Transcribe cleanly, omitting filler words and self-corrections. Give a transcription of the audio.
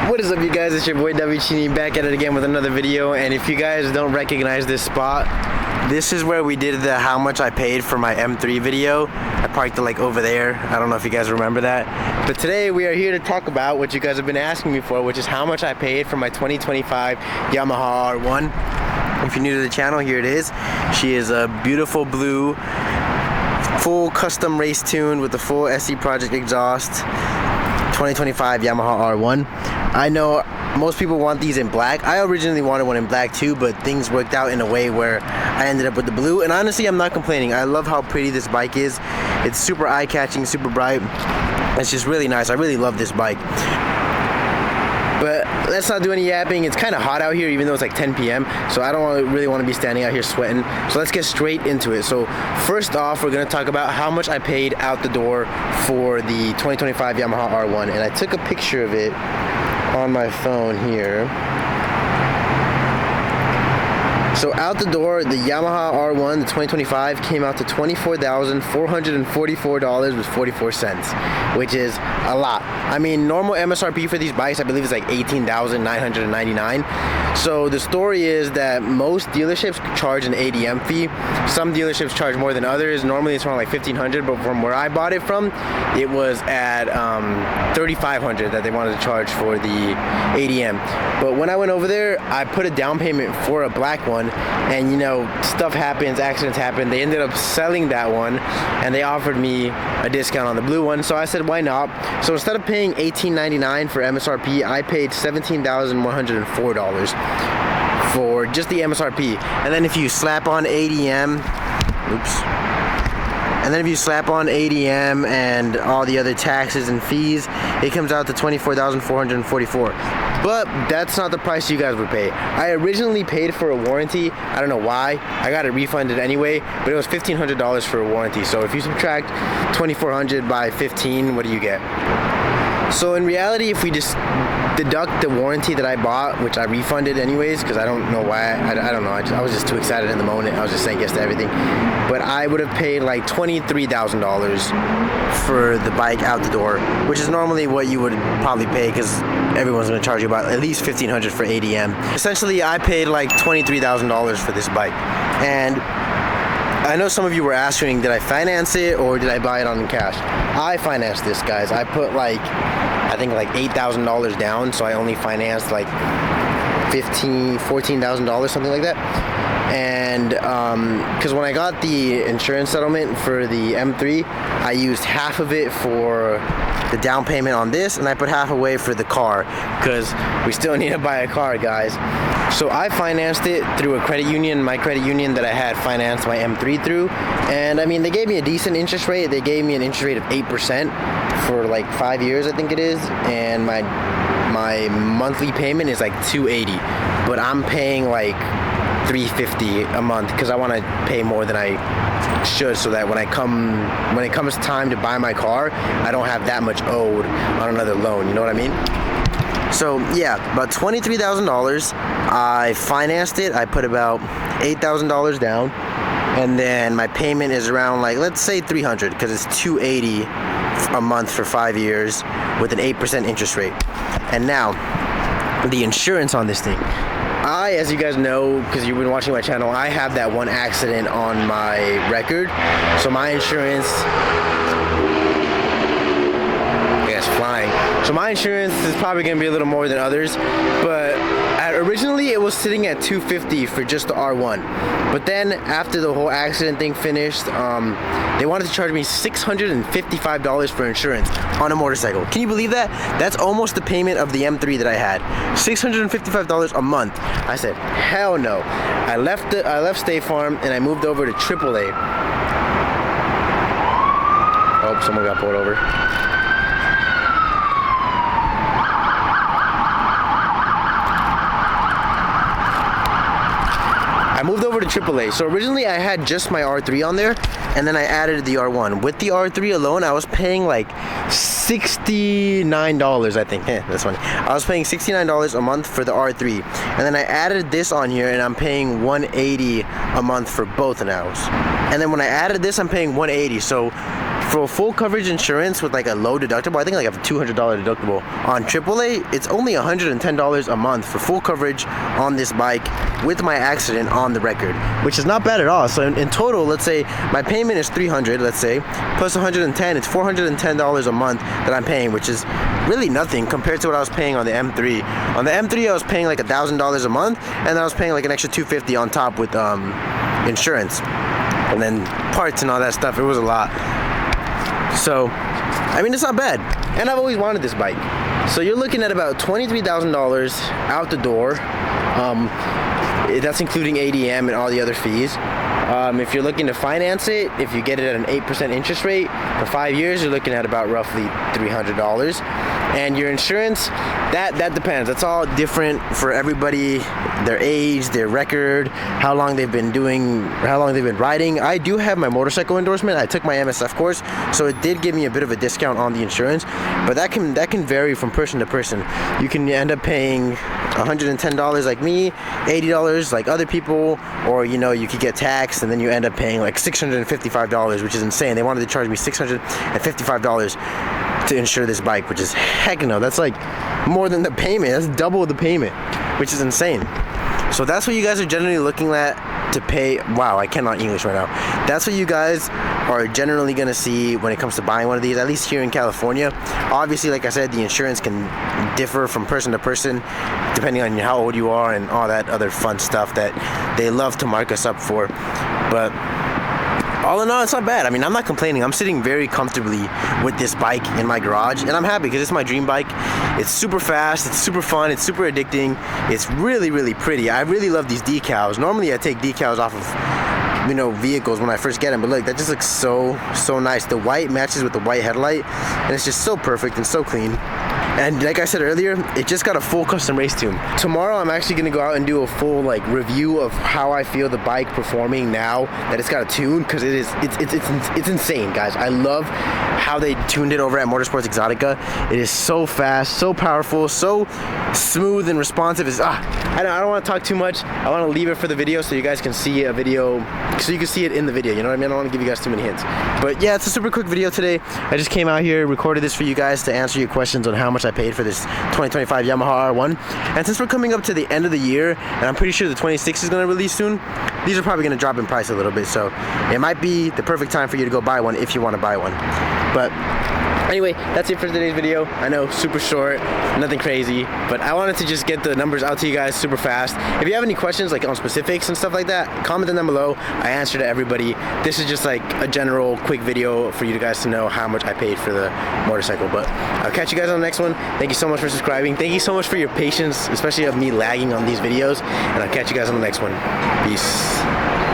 What is up, you guys? It's your boy W Chini back at it again with another video. And if you guys don't recognize this spot, this is where we did the how much I paid for my M3 video. I parked it like over there. I don't know if you guys remember that. But today we are here to talk about what you guys have been asking me for, which is how much I paid for my 2025 Yamaha R1. If you're new to the channel, here it is. She is a beautiful blue, full custom race tuned with the full SE Project exhaust. 2025 Yamaha R1. I know most people want these in black. I originally wanted one in black too, but things worked out in a way where I ended up with the blue. And honestly, I'm not complaining. I love how pretty this bike is. It's super eye-catching, super bright. It's just really nice. I really love this bike. But let's not do any yapping. It's kind of hot out here, even though it's like 10 p.m. So I don't really want to be standing out here sweating. So let's get straight into it. So first off, we're going to talk about how much I paid out the door for the 2025 Yamaha R1. And I took a picture of it on my phone here. So out the door, the Yamaha R1, the 2025, came out to $24,444 with 44 cents, which is a lot. I mean, normal MSRP for these bikes, I believe, is like $18,999. So the story is that most dealerships charge an ADM fee. Some dealerships charge more than others. Normally it's around like $1,500, but from where I bought it from, it was at $3,500 that they wanted to charge for the ADM. But when I went over there, I put a down payment for a black one. And you know, stuff happens, accidents happen. They ended up selling that one and they offered me a discount on the blue one. So I said, why not? So instead of paying $18.99 for MSRP, I paid $17,104 for just the MSRP. And then if you slap on ADM, and then if you slap on ADM and all the other taxes and fees, it comes out to $24,444. But that's not the price you guys would pay. I originally paid for a warranty. I don't know why. I got it refunded anyway, but it was $1,500 for a warranty. So if you subtract $2,400 by 15, what do you get? So in reality, if we just deduct the warranty that I bought, which I refunded anyways, because I don't know why, I don't know, I was just too excited in the moment. I was just saying yes to everything. But I would have paid like $23,000 for the bike out the door, which is normally what you would probably pay, because everyone's going to charge you about at least $1,500 for ADM. Essentially, I paid like $23,000 for this bike. And I know some of you were asking, did I finance it or did I buy it on cash? I financed this, guys. I put like, I think like $8,000 down, so I only financed like $14,000, something like that. And because when I got the insurance settlement for the M3, I used half of it for the down payment on this, and I put half away for the car, because we still need to buy a car, guys. So I financed it through a credit union, my credit union that I had financed my M3 through. And I mean, they gave me a decent interest rate. They gave me an interest rate of 8% for like 5 years, I think it is. And my monthly payment is like $280, but I'm paying like $350 a month because I want to pay more than I should, so that when it comes time to buy my car, I don't have that much owed on another loan. You know what I mean? So yeah, about $23,000. I financed it. I put about $8,000 down, and then my payment is around, like, let's say $300, because it's $280 a month for 5 years with an 8% interest rate. And now the insurance on this thing. As you guys know, because you've been watching my channel, I have that one accident on my record. So my insurance, I guess, flying. So my insurance is probably going to be a little more than others. But originally it was sitting at $250 for just the R1. But then after the whole accident thing finished, they wanted to charge me $655 for insurance on a motorcycle. Can you believe that? That's almost the payment of the M3 that I had. $655 a month. I said, hell no. I left State Farm and I moved over to AAA. Oh, someone got pulled over. I moved over to AAA. So originally I had just my R3 on there, and then I added the R1. With the R3 alone, I was paying like $69, I think. That's funny. I was paying $69 a month for the R3. And then I added this on here, and I'm paying $180 a month for both now. And then when I added this, I'm paying $180. So For full coverage insurance with like a low deductible, I think like a $200 deductible on AAA, it's only $110 a month for full coverage on this bike with my accident on the record, which is not bad at all. So in total, let's say my payment is $300, let's say, plus 110, it's $410 a month that I'm paying, which is really nothing compared to what I was paying on the M3. On the M3, I was paying like $1,000 a month, and then I was paying like an extra $250 on top with insurance, and then parts and all that stuff. It was a lot. So, I mean, it's not bad. And I've always wanted this bike. So you're looking at about $23,000 out the door. That's including ADM and all the other fees. If you're looking to finance it, if you get it at an 8% interest rate for 5 years, you're looking at about roughly $300. And your insurance, that depends. That's all different for everybody, their age, their record, how long they've been riding. I do have my motorcycle endorsement. I took my MSF course, so it did give me a bit of a discount on the insurance, but that can vary from person to person. You can end up paying $110 like me, $80 like other people, or you know, you could get taxed and then you end up paying like $655, which is insane. They wanted to charge me $655 to insure this bike, which is heck no. That's like more than the payment. That's double the payment, which is insane. So that's what you guys are generally looking at to pay. Wow, I cannot English right now. That's what you guys are generally gonna see when it comes to buying one of these, at least here in California. Obviously, like I said, the insurance can differ from person to person depending on how old you are and all that other fun stuff that they love to mark us up for. But all in all, it's not bad. I mean, I'm not complaining. I'm sitting very comfortably with this bike in my garage, and I'm happy because it's my dream bike. It's super fast, it's super fun, it's super addicting, it's really, really pretty. I really love these decals. Normally I take decals off of, you know, vehicles when I first get them, but look, that just looks so nice. The white matches with the white headlight, and it's just so perfect and so clean. And like I said earlier, it just got a full custom race tune. Tomorrow I'm actually gonna go out and do a full like review of how I feel the bike performing now that it's got a tune, because it's insane, guys. I love how they tuned it over at Motorsports Exotica. It is so fast, so powerful, so smooth and responsive. I don't want to talk too much. I want to leave it for the video so you guys can see a video, so you can see it in the video, you know what I mean? I don't want to give you guys too many hints. But yeah, it's a super quick video today. I just came out here, recorded this for you guys to answer your questions on how much I paid for this 2025 Yamaha R1. And since we're coming up to the end of the year, and I'm pretty sure the 26 is going to release soon, these are probably going to drop in price a little bit. So it might be the perfect time for you to go buy one if you want to buy one. But anyway, that's it for today's video. I know, super short, nothing crazy, but I wanted to just get the numbers out to you guys super fast. If you have any questions like on specifics and stuff like that, comment them down below. I answer to everybody. This is just like a general quick video for you guys to know how much I paid for the motorcycle. But I'll catch you guys on the next one. Thank you so much for subscribing. Thank you so much for your patience, especially of me lagging on these videos, and I'll catch you guys on the next one. Peace.